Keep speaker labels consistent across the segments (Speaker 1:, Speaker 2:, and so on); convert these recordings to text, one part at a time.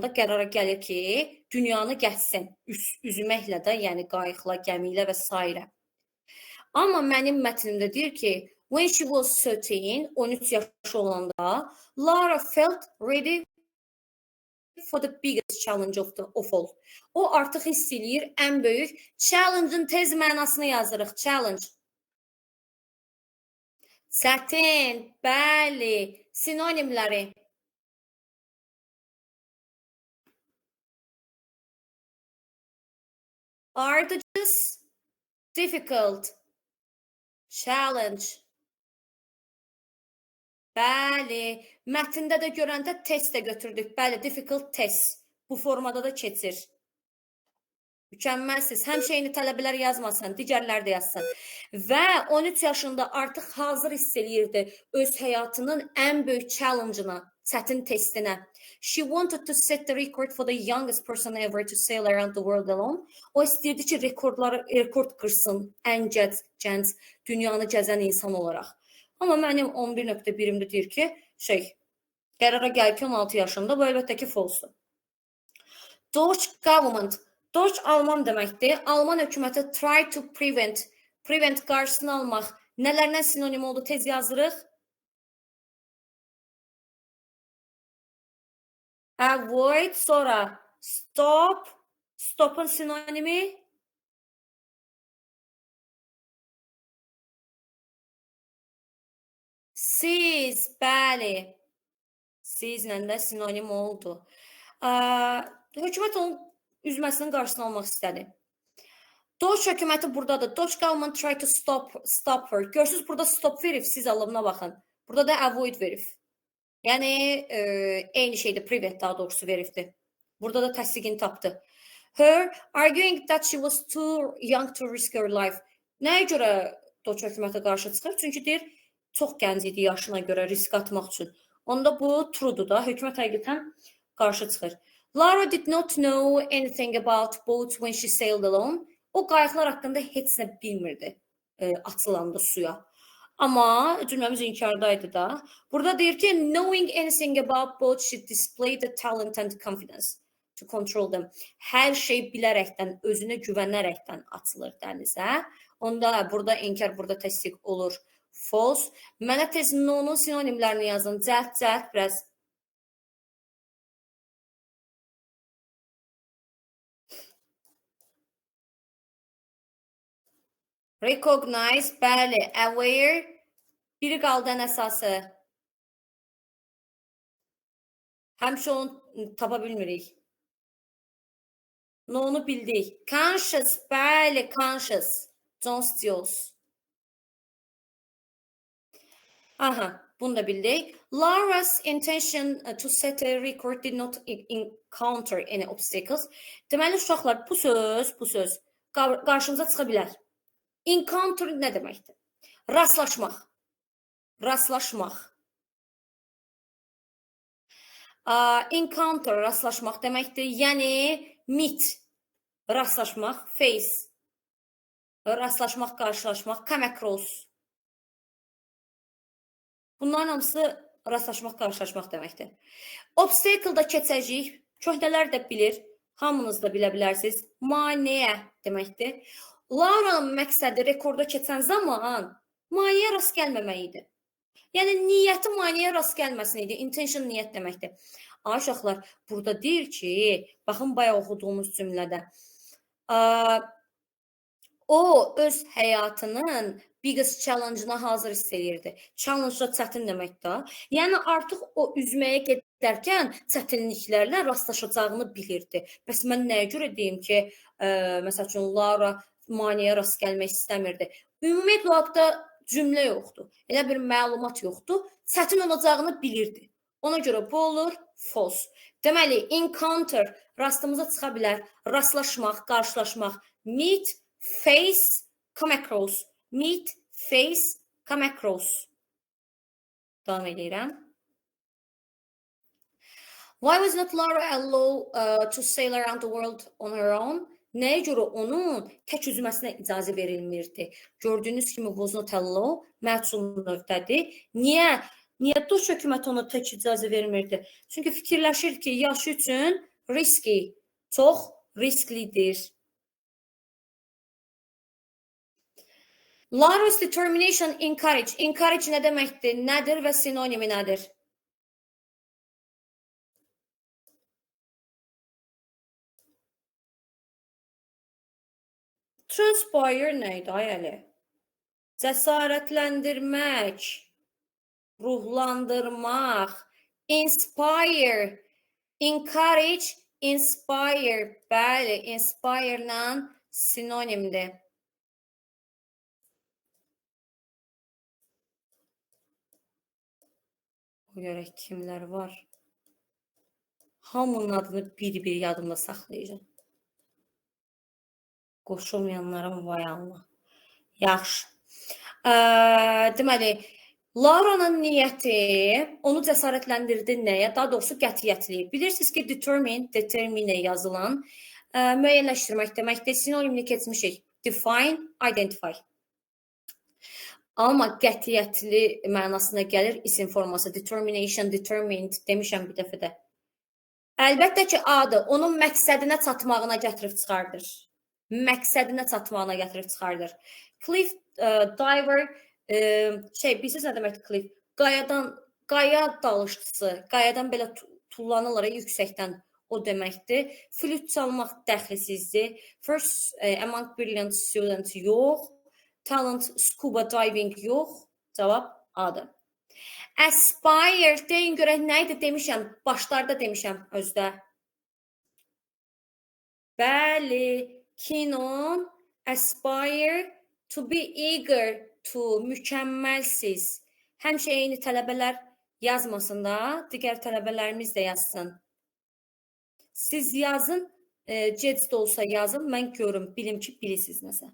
Speaker 1: qərara gəlir ki, dünyanı gəzsin, üzməklə də, yəni qayıqla, gəmi ilə və s. Amma mənim mətnimdə deyir ki, when she was 13, 13 yaşı olanda, Lara felt ready for the biggest challenge of all. O artıq hiss eləyir ən böyük challenge-ın tez mənasını yazırıq. Challenge. Çətin, bəli, sinonimləri. Arduous, difficult, challenge. Bəli, mətndə də görəndə test də götürdük. Bəli, difficult test. Bu formada da keçir. Mükəmməlsiz. Həmçəyini tələbələr yazmasın, digərlər də yazsın. Və 13 yaşında artıq hazır hiss eləyirdi öz həyatının ən böyük challenge-ına, çətin testinə. She wanted to set the record for the youngest person ever to sail around the world alone. O istəyirdi ki, rekord qırsın ən gənc dünyanı gəzən insan olaraq. Amma mənim 11.1-imdə deyir ki, qərara gəlir ki, 16 yaşında, bu əlbəttə ki, false-dur. Deutsche government. Deutsch Alman deməkdir. Alman hökuməti try to prevent. Prevent qarşısını almaq. Nələrlə sinonim oldu? Tez yazırıq. Avoid, sonra stop. Stop'un sinonimi. Siz, bəli. Sizlə də sinonim oldu. Hökumət onun üzməsinin qarşısını almaq istədi. Deutsch hökuməti buradadır. Deutsche government try to stop her. Görürsünüz, burada stop verib, siz alımına baxın. Burada da avoid verib. Yəni, eyni şeydir, prevent daha doğrusu veribdir. Burada da təsdiqini tapdı. Her, arguing that she was too young to risk her life. Nəyə görə Deutsch hökumətə qarşı çıxır? Çünki deyir, çox gənc idi yaşına görə risk atmaq üçün. Onda bu true'dur da, hökumət həqiqətən qarşı çıxır. Lara did not know anything about boats when she sailed alone. O qayıqlar haqqında heç nə bilmirdi atılanda suya. Amma cümləmiz inkardaydı da. Burada deyir ki, knowing anything about boats should display the talent and confidence to control them. Hər şey bilərəkdən, özünə güvənərəkdən atılır dənizə. Onda burada inkar, burada təsdiq olur. False. Mənə tez no-nun sinonimlərini yazın. Cəhd, biraz. Recognize, bəli, aware, biri qaldı ən əsası. Həmişə onu tapa bilmirik. Onu bildik. Conscious, bəli, conscious. John Stills. Aha, bunu da bildik. Lara's intention to set a record did not encounter any obstacles. Deməli, uşaqlar, bu söz qarşımıza çıxa bilər. Encounter nə deməkdir? Rastlaşmaq. Encounter rastlaşmaq deməkdir. Yəni, meet, rastlaşmaq, face, rastlaşmaq, qarşılaşmaq, come across. Bunların hamısı rastlaşmaq, qarşılaşmaq deməkdir. Obstacle da keçəcək, köhnələr də bilir, hamınız da bilə bilərsiniz. Maneə deməkdir. Lara'nın məqsədi rekorda keçən zaman maneəyə rast gəlməmək idi. Yəni, niyyəti maneəyə rast gəlməsin idi. Intention niyyət deməkdir. Uşaqlar, burada deyir ki, baxın, bayaq oxuduğumuz cümlədə, o öz həyatının biggest challenge-ına hazır hiss eləyirdi. Challenge da çətin deməkdir. Yəni, artıq o üzməyə gedərkən çətinliklərlə rastlaşacağını bilirdi. Bəs mən nəyə görə deyim ki, məsəl üçün, Lara maneəyə rast gəlmək istəmirdi. Ümumiyyətlə, o haqda cümlə yoxdur. Elə bir məlumat yoxdur. Çətin olacağını bilirdi. Ona görə bu olur, false. Deməli, encounter rastımıza çıxa bilər. Rastlaşmaq, qarşılaşmaq. Meet, face, come across. Meet, face, come across. Davam edirəm. Why was not Lara allowed to sail around the world on her own? Nəyə görə onun tək üzməsinə icazə verilmirdi? Gördüyünüz kimi was not allowed məhsul növdədir. Niyə Deutsch hökuməti ona tək icazə vermirdi? Çünki fikirləşir ki, yaşı üçün risky. Çox risklidir. Laura's determination encourage. Encourage nə deməkdir? Nədir və sinonimi nədir? Transpire neydi ayəli? Cəsarətləndirmək, ruhlandırmaq, inspire, encourage, inspire. Bəli, inspire-la sinonimdir. Görək kimlər var. Hamının adını bir-bir yadımda saxlayacağım. Qoşulmayanların vay Allah. Yaxşı. Deməli, Laura'nın niyyəti onu cəsarətləndirdi nəyə? Daha doğrusu qətiyyətli. Bilirsiniz ki, determine yazılan müəyyənləşdirmək deməkdir. Sinonimini keçmişik. Define, identify. Amma qətiyyətli mənasına gəlir isim forması. Determination, determined demişəm bir dəfə də. Əlbəttə ki, adı onun məqsədinə çatmağına gətirib çıxardır. Məqsədinə çatmağına gətirib çıxardır. Cliff diver, bilirsiniz nə deməkdir cliff? Qaya dalışçısı, qayadan belə tullanırlar yüksəkdən o deməkdir. Flüt çalmaq dəxlisizdir. First among brilliant students yox. Talent scuba diving yox. Cavab adı. Aspire deyin görək nə idi demişəm. Başlarda demişəm özdə. Bəli. Kinon, aspire, to be eager to, mükəmməlsiz. Həmişə eyni tələbələr yazmasın da, digər tələbələrimiz də yazsın. Siz yazın, gec də olsa yazın, mən görüm, bilim ki, bilirsiniz nəsə.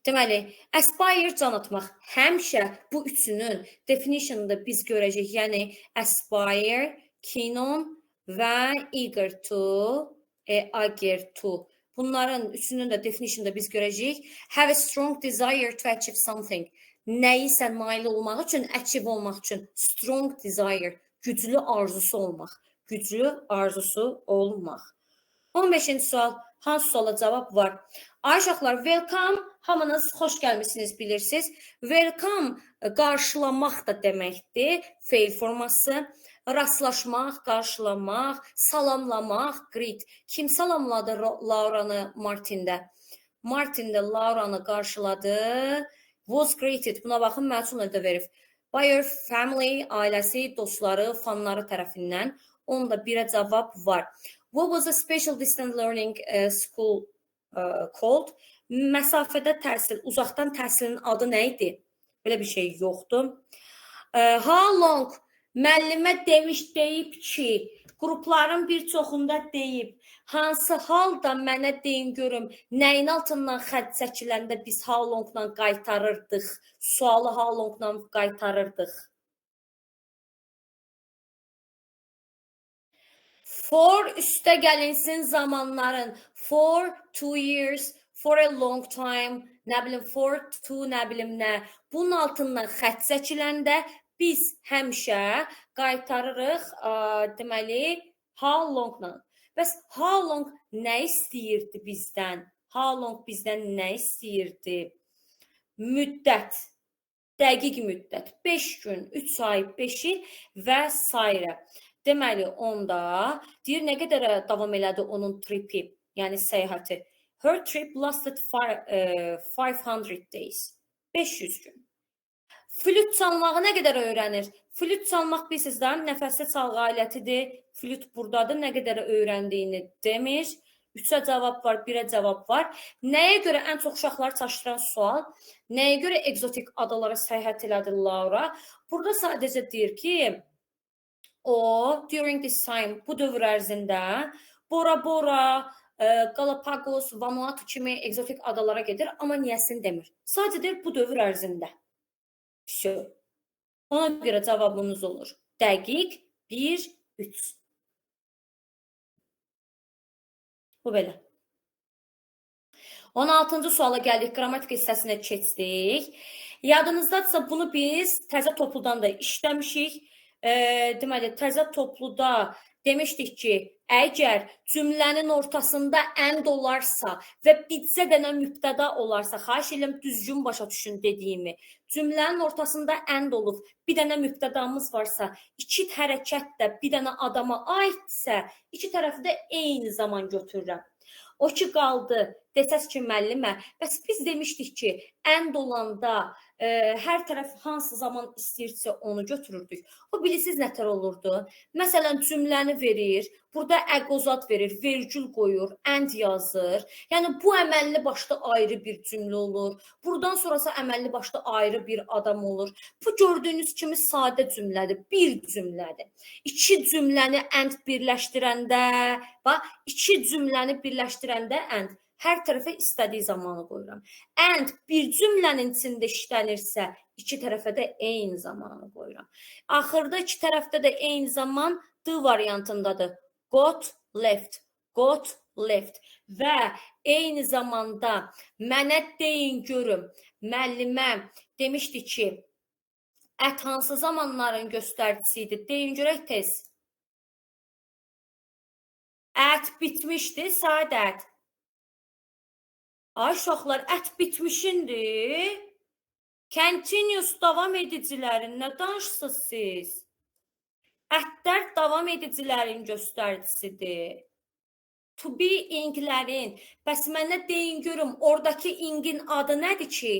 Speaker 1: Deməli, aspire can atmaq. Həmişə bu üçünün definition'da biz görəcək, yəni aspire, kinon və eager to, eager to. Bunların üçünün də definition'da biz görəcəyik. Have a strong desire to achieve something. Nəyisə nail olmaq üçün, achieve olmaq üçün. Strong desire, güclü arzusu olmaq. Güclü arzusu olmaq. 15-ci sual. Hansı suala cavab var? Ayşaqlar, welcome. Hamınız xoş gəlmişsiniz, bilirsiniz. Welcome qarşılamaq da deməkdir. Fail forması. Rastlaşmaq, qarşılamaq, salamlamaq, greet. Kim salamladı Laura'nı Martində? Martində Laura'nı qarşıladı. Was greeted. Buna baxın, məchul da verib. By your family, ailəsi, dostları, fanları tərəfindən. Onda birə cavab var. What was a special distance learning school called? Məsafədə təhsil, uzaqdan təhsilin adı nə idi? Belə bir şey yoxdur. How long? Müəllimə deyib ki, qrupların bir çoxunda deyib, hansı halda mənə deyin görüm, nəyin altından xətt çəkiləndə biz how long-la qaytarırdıq, sualı how long-la qaytarırdıq. For üstə gəlinsin zamanların, for 2 years, for a long time, nə bilim, for 2, nə bilim nə. Bunun altından xətt çəkiləndə biz həmişə qaytarırıq, deməli, how long-la. Bəs how long nə istəyirdi bizdən? How long bizdən nə istəyirdi? Müddət, dəqiq müddət, 5 gün, 3 ay, 5 il və s. Deməli, onda deyir, nə qədər davam elədi onun tripi, yəni səyahəti. Her trip lasted 500 days, 500 gün. Flüt çalmağı nə qədər öyrənir? Flüt çalmaq bilirsiniz də, nəfəsli çalğı alətidir. Flüt buradadır, nə qədər öyrəndiyini demir. 3-ə cavab var, 1-ə cavab var. Nəyə görə ən çox uşaqları çaşdıran sual? Nəyə görə egzotik adalara səyahət elədi Laura? Burada sadəcə deyir ki, o, during this time, bu dövr ərzində Bora Bora, Galapagos, Vanuatu kimi egzotik adalara gedir, amma niyəsini demir. Sadəcə deyir, bu dövr ərzində. Ona görə cavabımız olur. Dəqiq, 1, 3. Bu belə. 16-cı suala gəldik, qrammatik hissəsinə keçdik. Yadınızdadsa bunu biz təzə topludan da işləmişik. deməli, təzə topluda demişdik ki, əgər cümlənin ortasında and olarsa və bircə dənə mübtəda olarsa, xahiş edirəm düzgün başa düşün dediyimi. Cümlənin ortasında and olub, bir dənə mübtədamız varsa, iki hərəkət də bir dənə adama aiddirsə, iki tərəfi də eyni zaman götürürəm. O ki qaldı, desəz ki, müəllimə, bəs biz demişdik ki, and olanda hər tərəf hansı zaman istəyirsə onu götürürdük. O bilirsiniz nətər olurdu? Məsələn, cümləni verir, burada əqozat verir, vergül qoyur, and yazır. Yəni, bu əməlli başlı ayrı bir cümlə olur. Buradan sonrası əməlli başlı ayrı bir adam olur. Bu gördüyünüz kimi sadə cümlədir, bir cümlədir. İki cümləni and birləşdirəndə, bax, iki cümləni birləşdirəndə and hər tərəfə istədiyi zamanı qoyuram. And bir cümlənin içində işlənirsə, iki tərəfə də eyni zamanı qoyuram. Axırda iki tərəfdə də eyni zaman D variantındadır. Got, left, got, left. Və eyni zamanda mənə deyin görüm, müəllimə demişdi ki, ət hansı zamanların göstəricisi idi? Deyin görək tez. Ət bitmişdi, saat. Ay uşaqlar, ət bitmişindir. Continuous davam edicilərin nə danışsınız siz? Ətlər davam edicilərin göstəricisidir. To be inglərin. Bəs mənə deyin görüm, oradakı ingin adı nədir ki?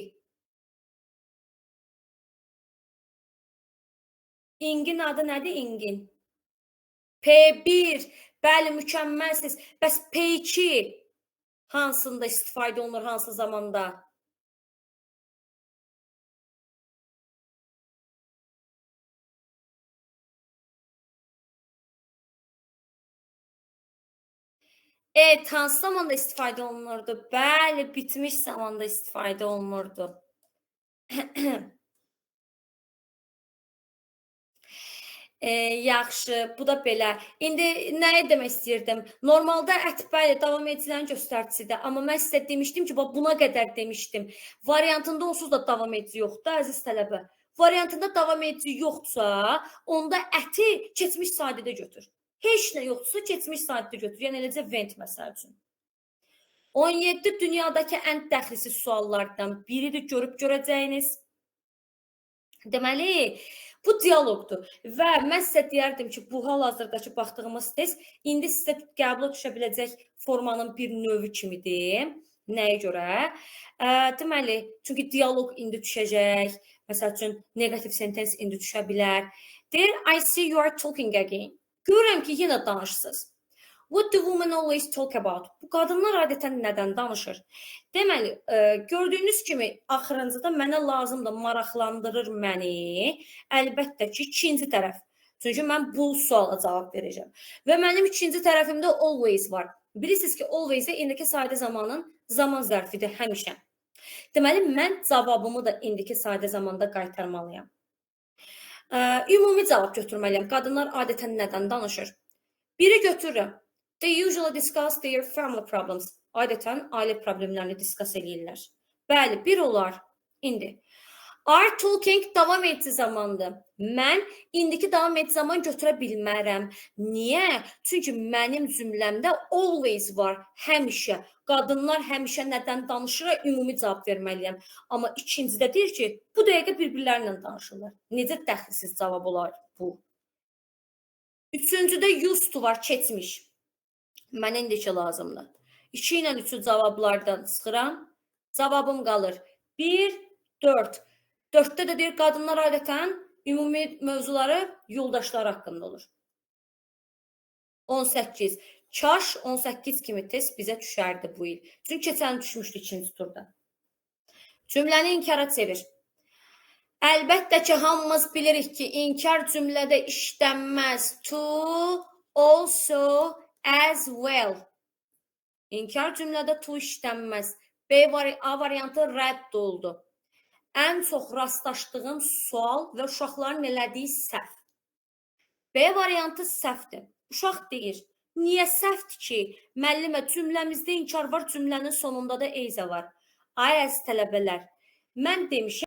Speaker 1: İngin adı nədir ingin? P1. Bəli, mükəmməlsiniz. Bəs P2 hansında istifadə olunur, hansı zamanda? Evet, hansı zamanda istifadə olunurdu? Bəli, bitmiş zamanda istifadə olunurdu. Yaxşı, bu da belə. İndi nəyə demək istəyirdim? Normalda ət bəli davam edicilərin göstəricisidir. Amma mən sizə demişdim ki, buna qədər demişdim. Variantında onsuz da davam edici yoxdur, əziz tələbə. Variantında davam edici yoxdursa, onda əti keçmiş sadədə götür. Heç nə yoxdursa, keçmiş sadədə götür. Yəni, eləcə vent məsəl üçün. 17 dünyadakı ən dəxlisiz suallardan biridir, görüb görəcəyiniz. Deməli, bu dialoqdur və mən sizə deyərdim ki, bu hal-hazırdakı baxdığımız test indi sizə qəbula düşə biləcək formanın bir növü kimidir. Nəyə görə? Deməli, çünki dialoq indi düşəcək, məsəl üçün, negativ sentence indi düşə bilər. Deyir, I see you are talking again. Görürəm ki, yenə danışsınız. What do women always talk about? Bu qadınlar adətən nədən danışır? Deməli, gördüyünüz kimi axırıncıda mənə lazımdır, maraqlandırır məni. Əlbəttə ki, ikinci tərəf. Çünki mən bu suala cavab verəcəm. Və mənim ikinci tərəfimdə always var. Bilirsiniz ki, always də indiki sadə zamanın zaman zərfidir həmişə. Deməli, mən cavabımı da indiki sadə zamanda qaytarmalıyam. Ümumi cavab götürməliyəm. Qadınlar adətən nədən danışır? Biri götürürəm. They usually discuss their family problems. Adətən ailə problemlərini discuss eləyirlər. Bəli, bir olar. İndi. Are talking davam edici zamandır. Mən indiki davam edici zaman götürə bilmərəm. Niyə? Çünki mənim cümləmdə always var. Həmişə. Qadınlar həmişə nədən danışır, ümumi cavab verməliyəm. Amma ikincidə deyir ki, bu dəqiqə bir-birlərlə danışırlar. Necə dəxlisiz cavab olar bu? Üçüncüdə used to var, keçmiş. Mənə indiki lazımdır. 2 ilə 3-ü cavablardan çıxıram. Cavabım qalır. 1, 4. 4-də də deyir, qadınlar adətən ümumi mövzuları yoldaşları haqqında olur. 18. Kaş 18 kimi test bizə düşərdi bu il. Çünki keçən düşmüşdü ikinci turda. Cümləni inkara çevir. Əlbəttə ki, hamımız bilirik ki, inkar cümlədə işlənməz. To, also, as well. İnkar cümlədə to işlənməz. A variantı rədd oldu. Ən çox rastlaşdığım sual və uşaqların elədiyi səhv. B variantı səhvdir. Uşaq deyir. Niyə səhvdir ki? Müəllimə, cümləmizdə inkar var, cümlənin sonunda da eyzə var. Ay əziz tələbələr, mən demişəm,